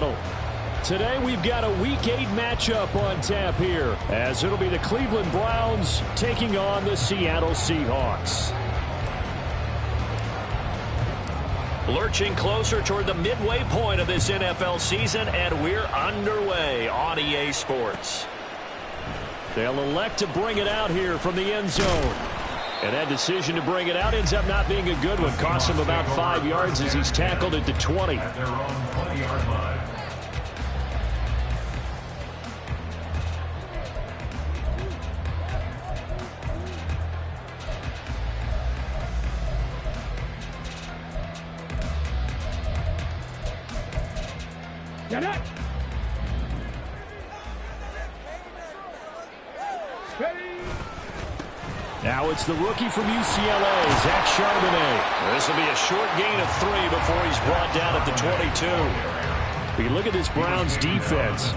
Seattle. Today we've got a Week 8 matchup on tap here, as it'll be the Cleveland Browns taking on the Seattle Seahawks. Lurching closer toward the midway point of this NFL season, and we're underway on EA Sports. They'll elect to bring it out here from the end zone. And that decision to bring it out ends up not being a good one. Costs him about 5 yards as he's tackled at the 20. At their own 20-yard line. Get it! Now it's the rookie from UCLA, Zach Charbonnet. This will be a short gain of 3 before he's brought down at the 22. You look at this Browns defense.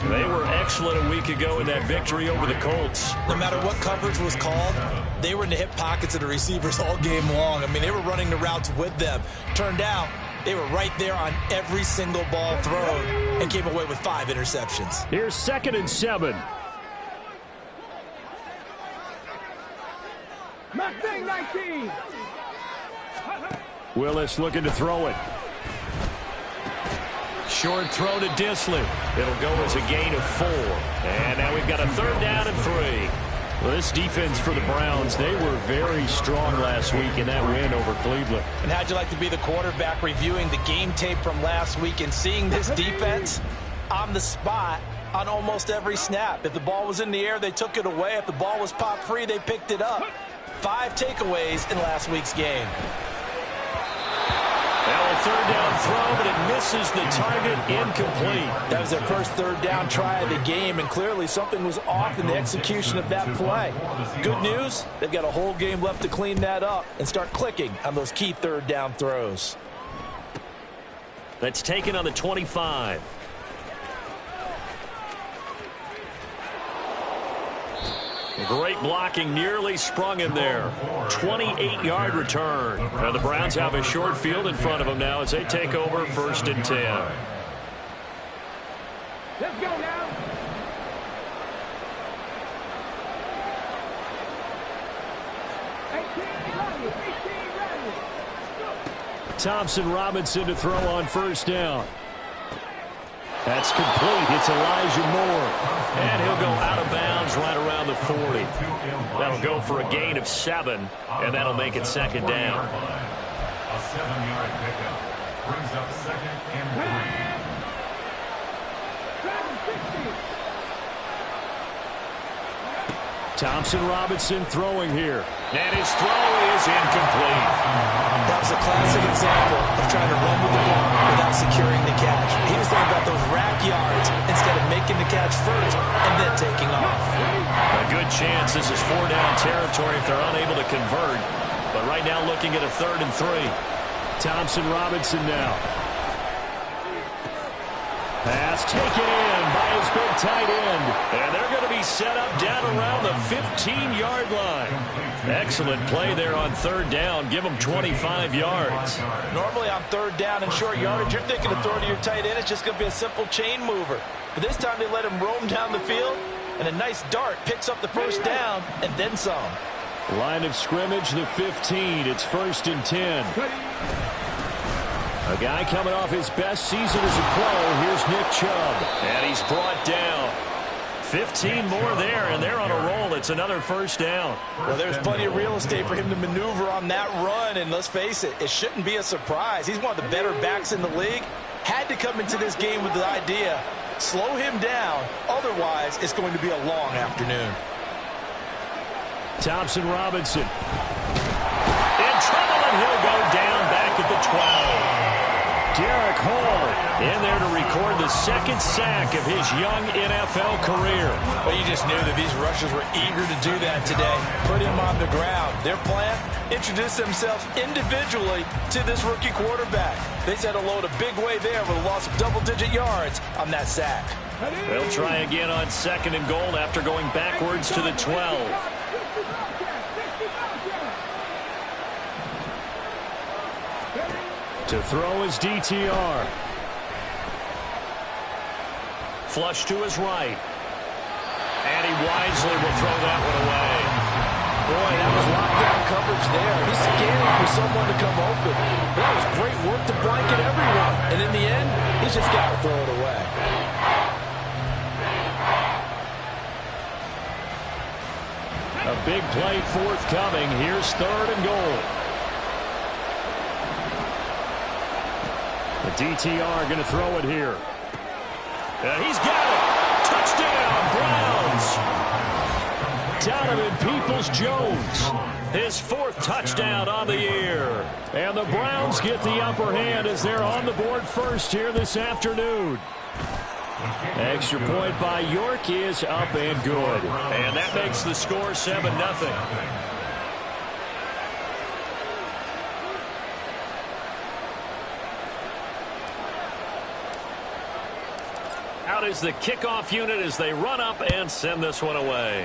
They were excellent a week ago in that victory over the Colts. No matter what coverage was called, they were in the hip pockets of the receivers all game long. I mean, they were running the routes with them. Turned out, they were right there on every single ball thrown and came away with 5 interceptions. Here's 2nd and 7. Mustang 19. Willis looking to throw it. Short throw to Disley. It'll go as a gain of 4. And now we've got a 3rd down and 3. Well, this defense for the Browns, they were very strong last week in that win over Cleveland. And how'd you like to be the quarterback reviewing the game tape from last week and seeing this defense on the spot on almost every snap? If the ball was in the air, they took it away. If the ball was popped free, they picked it up. 5 takeaways in last week's game. Now a 3rd down throw, but it misses the target, incomplete. That was their first 3rd down try of the game, and clearly something was off in the execution of that play. Good news, they've got a whole game left to clean that up and start clicking on those key 3rd down throws. That's taken on the 25. Great blocking, nearly sprung him there. 28-yard return. Now the Browns have a short field in front of them now as they take over 1st and 10. Let's go now. Thompson Robinson to throw on 1st down. That's complete. It's Elijah Moore. And he'll go out of bounds right around the 40. That'll go for a gain of 7, and that'll make it 2nd down. A 7-yard pickup brings up 2nd and 3. Thompson Robinson throwing here. And his throw is incomplete. That was a classic example of trying to run with the ball without securing the catch. He was thinking about those rack yards instead of making the catch first and then taking off. A good chance this is 4-down territory if they're unable to convert. But right now looking at a 3rd and 3. Thompson Robinson now. Pass taken in by his big tight end. And they're going to be set up down around the 15-yard line. Excellent play there on 3rd down. Give them 25 yards. Normally on 3rd down and short yardage, you're thinking of throwing to your tight end. It's just going to be a simple chain mover. But this time they let him roam down the field, and a nice dart picks up the 1st down and then some. Line of scrimmage, the 15. It's 1st and 10. A guy coming off his best season as a pro. Here's Nick Chubb. And he's brought down. 15 more there, and they're on a roll. It's another 1st down. Well, there's plenty of real estate for him to maneuver on that run, and let's face it, it shouldn't be a surprise. He's one of the better backs in the league. Had to come into this game with the idea, slow him down, otherwise it's going to be a long afternoon. Thompson Robinson. In trouble, and he'll go down back at the 12. Derek Hall in there to record the 2nd sack of his young NFL career. Well, you just knew that these rushers were eager to do that today. Put him on the ground. Their plan, introduce themselves individually to this rookie quarterback. They said hello to big way there with a loss of double-digit yards on that sack. They'll try again on 2nd and goal after going backwards to the 12. To throw his DTR. Flush to his right. And he wisely will throw that one away. Boy, that was lockdown coverage there. He's scanning for someone to come open. But that was great work to blanket everyone. And in the end, he's just got to throw it away. A big play forthcoming. Here's 3rd and goal. The DTR going to throw it here. And he's got it. Touchdown, Browns. Donovan Peoples-Jones, his 4th touchdown on the year. And the Browns get the upper hand as they're on the board first here this afternoon. Extra point by York is up and good. And that makes the score 7-0. Out is the kickoff unit as they run up and send this one away.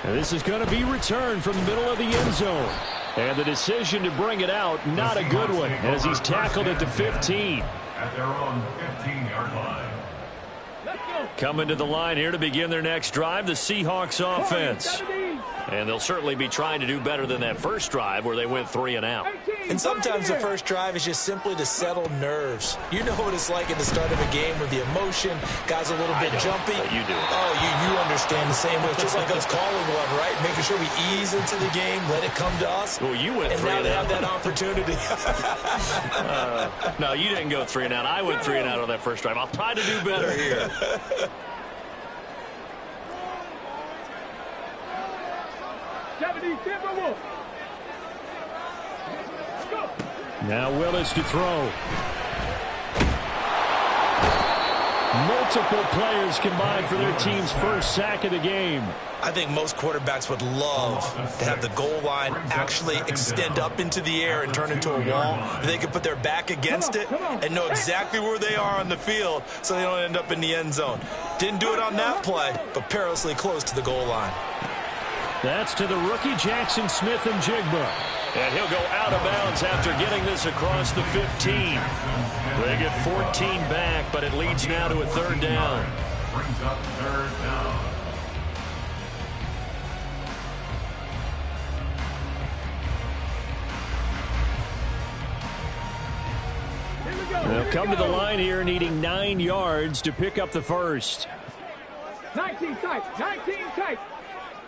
And this is going to be returned from the middle of the end zone. And the decision to bring it out, not a good one, as he's tackled at the 15. At their own 15-yard line. Coming to the line here to begin their next drive, the Seahawks offense. And they'll certainly be trying to do better than that first drive where they went 3 and out. And sometimes the first drive is just simply to settle nerves. You know what it's like at the start of a game with the emotion, guys a little bit jumpy. But you do. Oh, you understand the same way. It's just like us calling one, right? Making sure we ease into the game, let it come to us. Well, you went and 3 now and they out. have that opportunity. No, you didn't go 3 and out. I went 3 and out on that first drive. I'll try to do better here. Now Willis to throw. Multiple players combined for their team's first sack of the game. I think most quarterbacks would love to have the goal line actually extend up into the air and turn into a wall. They can put their back against it and know exactly where they are on the field so they don't end up in the end zone. Didn't do it on that play, but perilously close to the goal line. That's to the rookie Jackson Smith and Jigba. And he'll go out of bounds after getting this across the 15. They get 14 back, but it leads now to a 3rd down. Brings up 3rd down. They'll come to the line here needing 9 yards to pick up the first. 19 tight, 19 tight.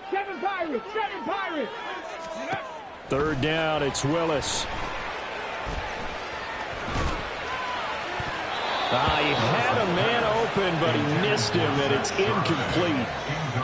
7 Pirates, 7 Pirates. 3rd down, it's Willis. He had a man open, but he missed him, and it's incomplete.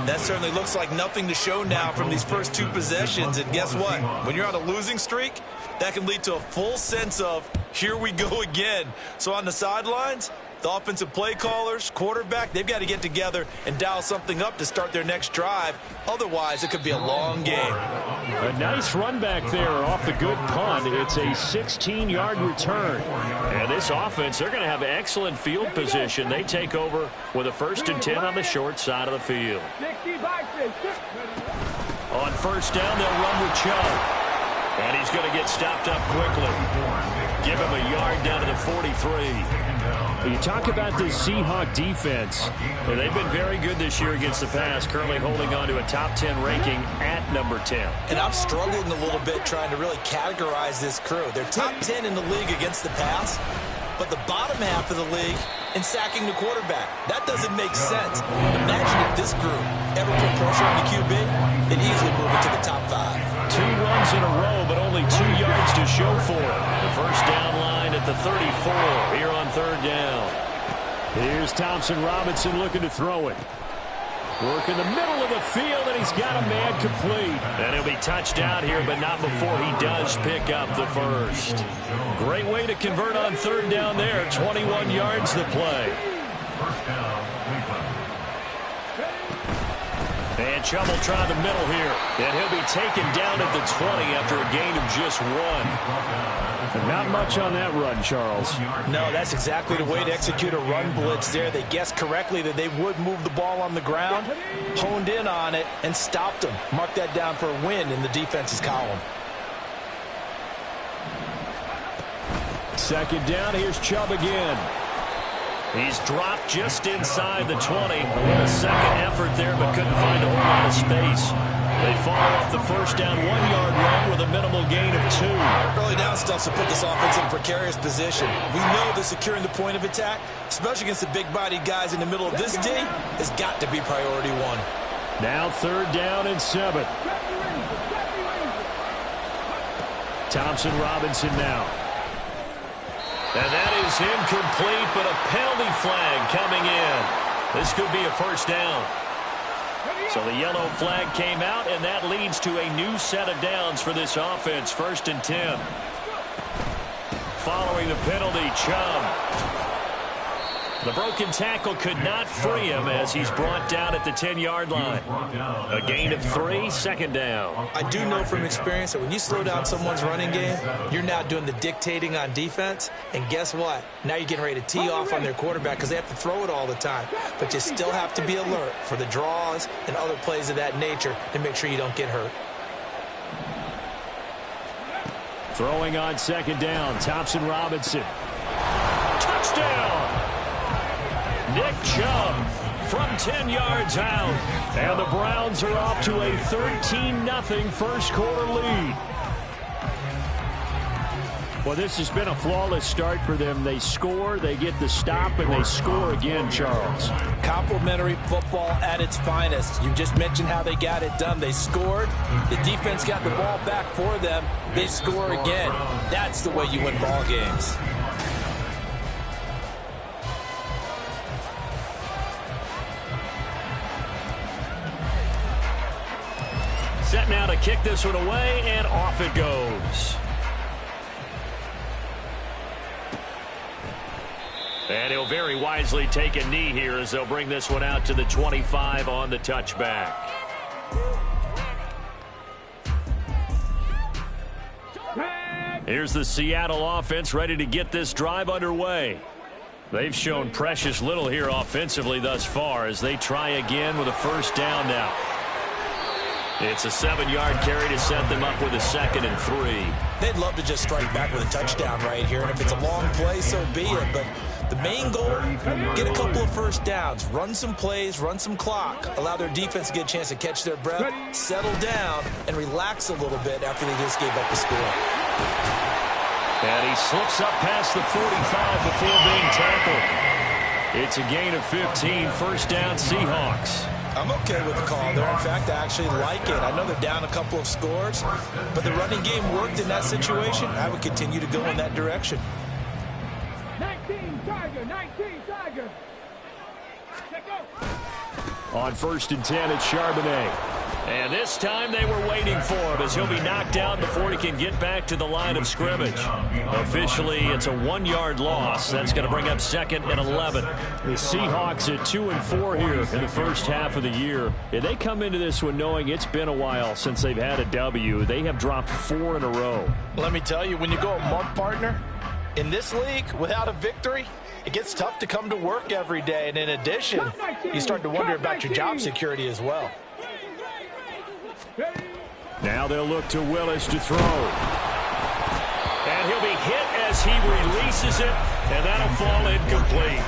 That certainly looks like nothing to show now from these first 2 possessions. And guess what? When you're on a losing streak, that can lead to a full sense of, here we go again. So on the sidelines, the offensive play callers, quarterback, they've got to get together and dial something up to start their next drive. Otherwise, it could be a long game. A nice run back there off the good punt. It's a 16-yard return. And this offense, they're going to have excellent field position. They take over with a 1st and 10 on the short side of the field. 65. On 1st down, they'll run with Chubb. And he's going to get stopped up quickly. Give him a yard down to the 43. You talk about this Seahawk defense. And they've been very good this year against the pass, currently holding on to a top 10 ranking at number 10. And I'm struggling a little bit trying to really categorize this crew. They're top 10 in the league against the pass, but the bottom half of the league in sacking the quarterback. That doesn't make sense. Imagine if this group ever put pressure on the QB, they'd easily move into the top 5. 2 runs in a row, but only 2 yards to show for it. The 1st down line at the 34 here on 3rd down. Here's Thompson Robinson looking to throw it. Work in the middle of the field, and he's got a man complete. And he'll be touched out here, but not before he does pick up the first. Great way to convert on 3rd down there. 21 yards to play. First down, Cleveland. And Chubb will try the middle here. And he'll be taken down at the 20 after a gain of just 1. Not much on that run, Charles. No, that's exactly the way to execute a run blitz there. They guessed correctly that they would move the ball on the ground, honed in on it, and stopped them. Mark that down for a win in the defense's column. second down. Here's Chubb again. He's dropped just inside the 20. A little second effort there, but couldn't find a whole lot of space. They follow up the first down 1-yard run with a minimal gain of 2. Early down stuff to put this offense in a precarious position. We know that securing the point of attack, especially against the big-bodied guys in the middle of this D, has got to be priority 1. Now 3rd down and 7. Thompson Robinson now. And that is incomplete, but a penalty flag coming in. This could be a first down. So the yellow flag came out, and that leads to a new set of downs for this offense. 1st and 10. Following the penalty, Chubb. The broken tackle could not free him as he's brought down at the 10-yard line. A gain of 3, 2nd down. I do know from experience that when you slow down someone's running game, you're now doing the dictating on defense. And guess what? Now you're getting ready to tee off on their quarterback because they have to throw it all the time. But you still have to be alert for the draws and other plays of that nature to make sure you don't get hurt. Throwing on 2nd down, Thompson Robinson. Touchdown! Nick Chubb from 10 yards out. And the Browns are off to a 13-0 first quarter lead. Well, this has been a flawless start for them. They score, they get the stop, and they score again, Charles. Complimentary football at its finest. You just mentioned how they got it done. They scored. The defense got the ball back for them. They score again. That's the way you win ball games. Set now to kick this one away, and off it goes. And he'll very wisely take a knee here as they'll bring this one out to the 25 on the touchback. Here's the Seattle offense ready to get this drive underway. They've shown precious little here offensively thus far as they try again with a first down now. It's a 7-yard carry to set them up with a 2nd and 3. They'd love to just strike back with a touchdown right here, and if it's a long play, so be it. But the main goal, get a couple of first downs, run some plays, run some clock, allow their defense to get a chance to catch their breath, settle down, and relax a little bit after they just gave up the score. And he slips up past the 45 before being tackled. It's a gain of 15, first down Seahawks. I'm okay with the call there. In fact, I actually like it. I know they're down a couple of scores, but the running game worked in that situation. I would continue to go in that direction. 19 Tiger, 19 Tiger. Check go. On 1st and 10, it's Charbonnet. And this time they were waiting for him as he'll be knocked down before he can get back to the line of scrimmage. Officially, it's a 1-yard loss. That's going to bring up 2nd and 11. The Seahawks at 2-4 here in the first half of the year. And they come into this one knowing it's been a while since they've had a W. They have dropped 4 in a row. Let me tell you, when you go a month partner, in this league, without a victory, it gets tough to come to work every day. And in addition, you start to wonder about your job security as well. Now they'll look to Willis to throw. And he'll be hit as he releases it, and that'll fall incomplete.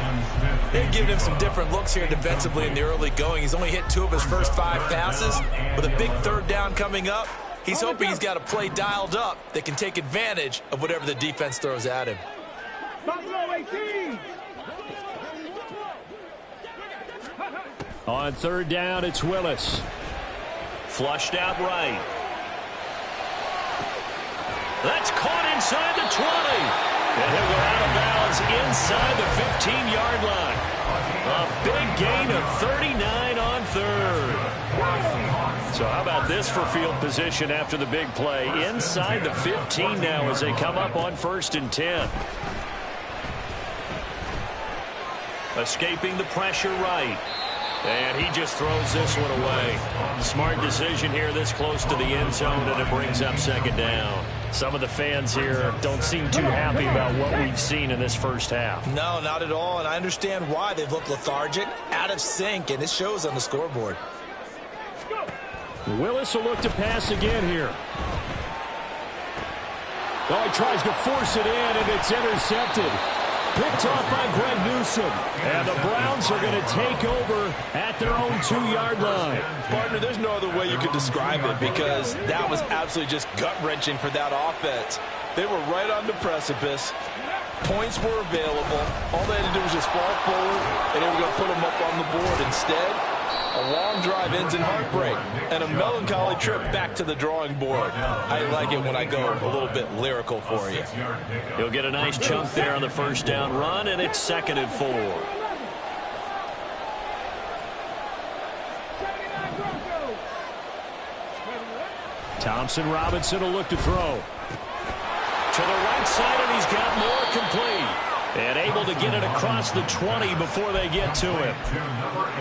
They've given him some different looks here defensively in the early going. He's only hit 2 of his first 5 passes. With a big 3rd down coming up, he's hoping he's got a play dialed up that can take advantage of whatever the defense throws at him. On 3rd down, it's Willis. Flushed out right. That's caught inside the 20. And he'll go out of bounds inside the 15-yard line. A big gain of 39 on 3rd. So how about this for field position after the big play? Inside the 15 now as they come up on 1st and 10. Escaping the pressure right. And he just throws this one away. Smart decision here this close to the end zone, and it brings up 2nd down. Some of the fans here don't seem too happy about what we've seen in this first half. No, not at all, and I understand why. They've looked lethargic, out of sync, and it shows on the scoreboard. Willis will look to pass again here. Oh, he tries to force it in, and it's intercepted. Picked off by Greg Newsome. And the Browns are going to take over at their own 2-yard line. Partner, there's no other way you could describe it because that was absolutely just gut-wrenching for that offense. They were right on the precipice. Points were available. All they had to do was just fall forward, and they were going to put them up on the board. Instead, a long drive ends in heartbreak and a melancholy trip back to the drawing board. I like it when I go a little bit lyrical for you. He'll get a nice chunk there on the first down run, and it's 2nd and 4. Thompson Robinson will look to throw. To the right side, and he's got more complete. And able to get it across the 20 before they get to him.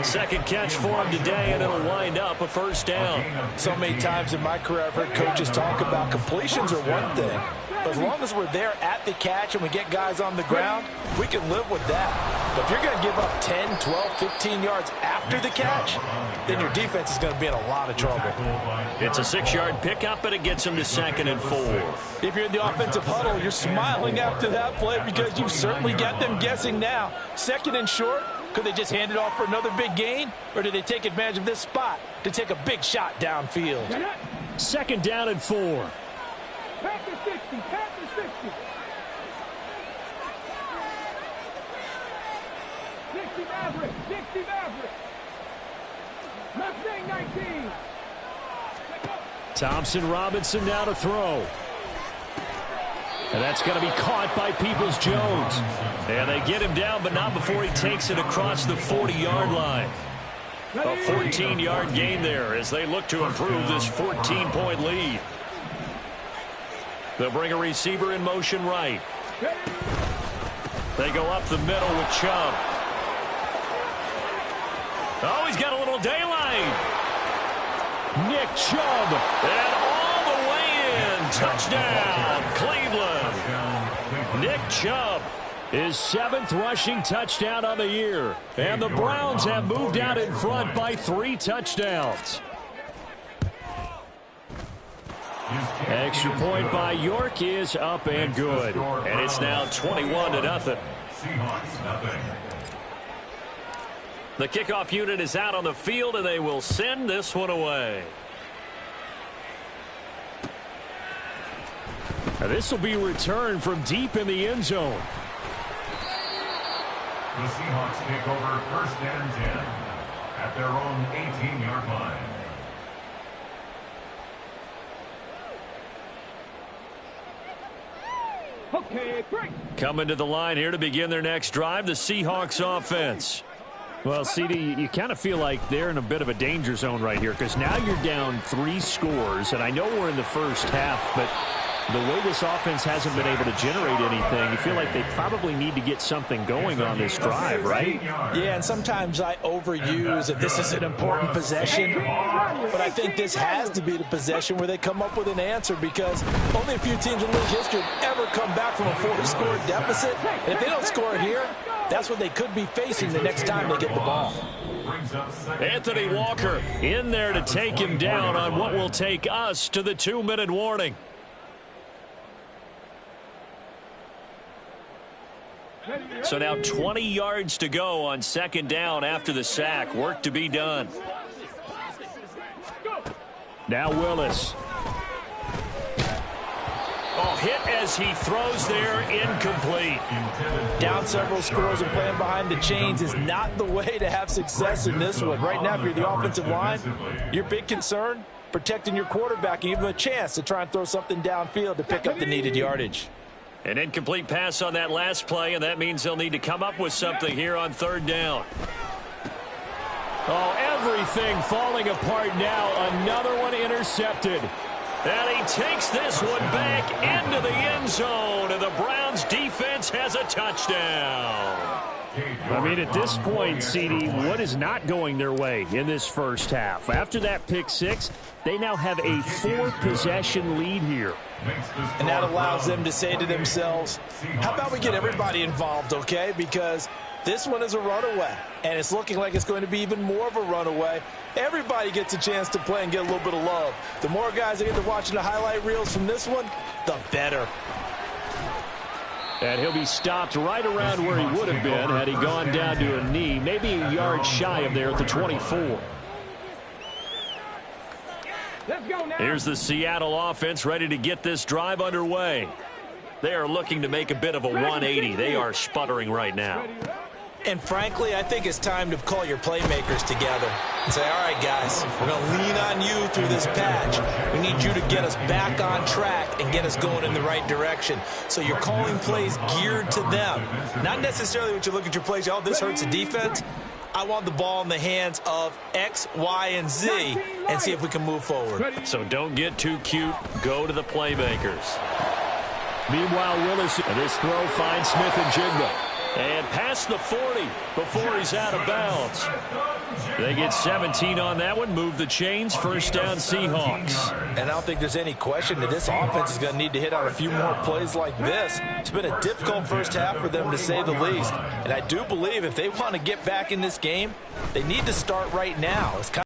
Second catch for him today, and it'll wind up a first down. So many times in my career, I've heard coaches talk about completions are one thing. But as long as we're there at the catch and we get guys on the ground, we can live with that. But if you're going to give up 10, 12, 15 yards after the catch, then your defense is going to be in a lot of trouble. It's a 6-yard pickup, and it gets him to 2nd and 4. If you're in the offensive huddle, you're smiling after that play because you've certainly got them guessing now. 2nd and short, could they just hand it off for another big gain? Or did they take advantage of this spot to take a big shot downfield? 2nd down and 4. Panther 60, Panther 60. 60 Maverick, 60 Maverick. Mustang 19. Thompson Robinson now to throw. And that's going to be caught by Peoples-Jones. And they get him down, but not before he takes it across the 40-yard line. A 14-yard gain there as they look to improve this 14-point lead. They'll bring a receiver in motion right. They go up the middle with Chubb. Oh, he's got a little daylight. Nick Chubb. And all the way in. Touchdown, Cleveland. Nick Chubb, his 7th rushing touchdown on the year. And the Browns have moved out in front by 3 touchdowns. Extra point by York is up and good. And it's now 21-0. Seahawks, nothing. The kickoff unit is out on the field, and they will send this one away. Now this will be returned from deep in the end zone. The Seahawks take over 1st and 10 at their own 18-yard line. Okay, break. Coming to the line here to begin their next drive, the Seahawks offense. Well, CD, you kind of feel like they're in a bit of a danger zone right here because now you're down 3 scores, and I know we're in the first half, but the way this offense hasn't been able to generate anything, you feel like they probably need to get something going on this drive, right? Yeah, and sometimes I overuse that this is an important possession, but I think this has to be the possession where they come up with an answer because only a few teams in league history have ever come back from a 4-score deficit. And if they don't score here, that's what they could be facing the next time they get the ball. Anthony Walker in there to take him down on what will take us to the 2-minute warning. So now 20 yards to go on 2nd down after the sack. Work to be done. Now Willis. Oh, hit as he throws there, incomplete. Down several scores and playing behind the chains is not the way to have success in this one. Right now, if you're the offensive line, your big concern, protecting your quarterback and give him a chance to try and throw something downfield to pick up the needed yardage. An incomplete pass on that last play, and that means they'll need to come up with something here on 3rd down. Oh, everything falling apart now. Another one intercepted. And he takes this one back into the end zone, and the Browns defense has a touchdown. I mean, at this point, CD, what is not going their way in this first half? After that pick 6, they now have a 4-possession lead here. And that allows them to say to themselves, how about we get everybody involved, okay? Because this one is a runaway, and it's looking like it's going to be even more of a runaway. Everybody gets a chance to play and get a little bit of love. The more guys that get to watching the highlight reels from this one, the better. And he'll be stopped right around where he would have been had he gone down to a knee, maybe a yard shy of there at the 24. Let's go now. Here's the Seattle offense ready to get this drive underway. They are looking to make a bit of a 180. They are sputtering right now. And frankly, I think it's time to call your playmakers together and say, all right, guys, we're going to lean on you through this patch. We need you to get us back on track and get us going in the right direction. So you're calling plays geared to them. Not necessarily what you look at your plays, oh, this hurts the defense. I want the ball in the hands of X, Y, and Z and see if we can move forward. So don't get too cute. Go to the playmakers. Meanwhile, Willis, this throw finds Smith and Jigba. And past the 40 before he's out of bounds. They get 17 on that one. Move the chains. First down, Seahawks. And I don't think there's any question that this offense is going to need to hit on a few more plays like this. It's been a difficult first half for them, to say the least. And I do believe if they want to get back in this game, they need to start right now. It's kind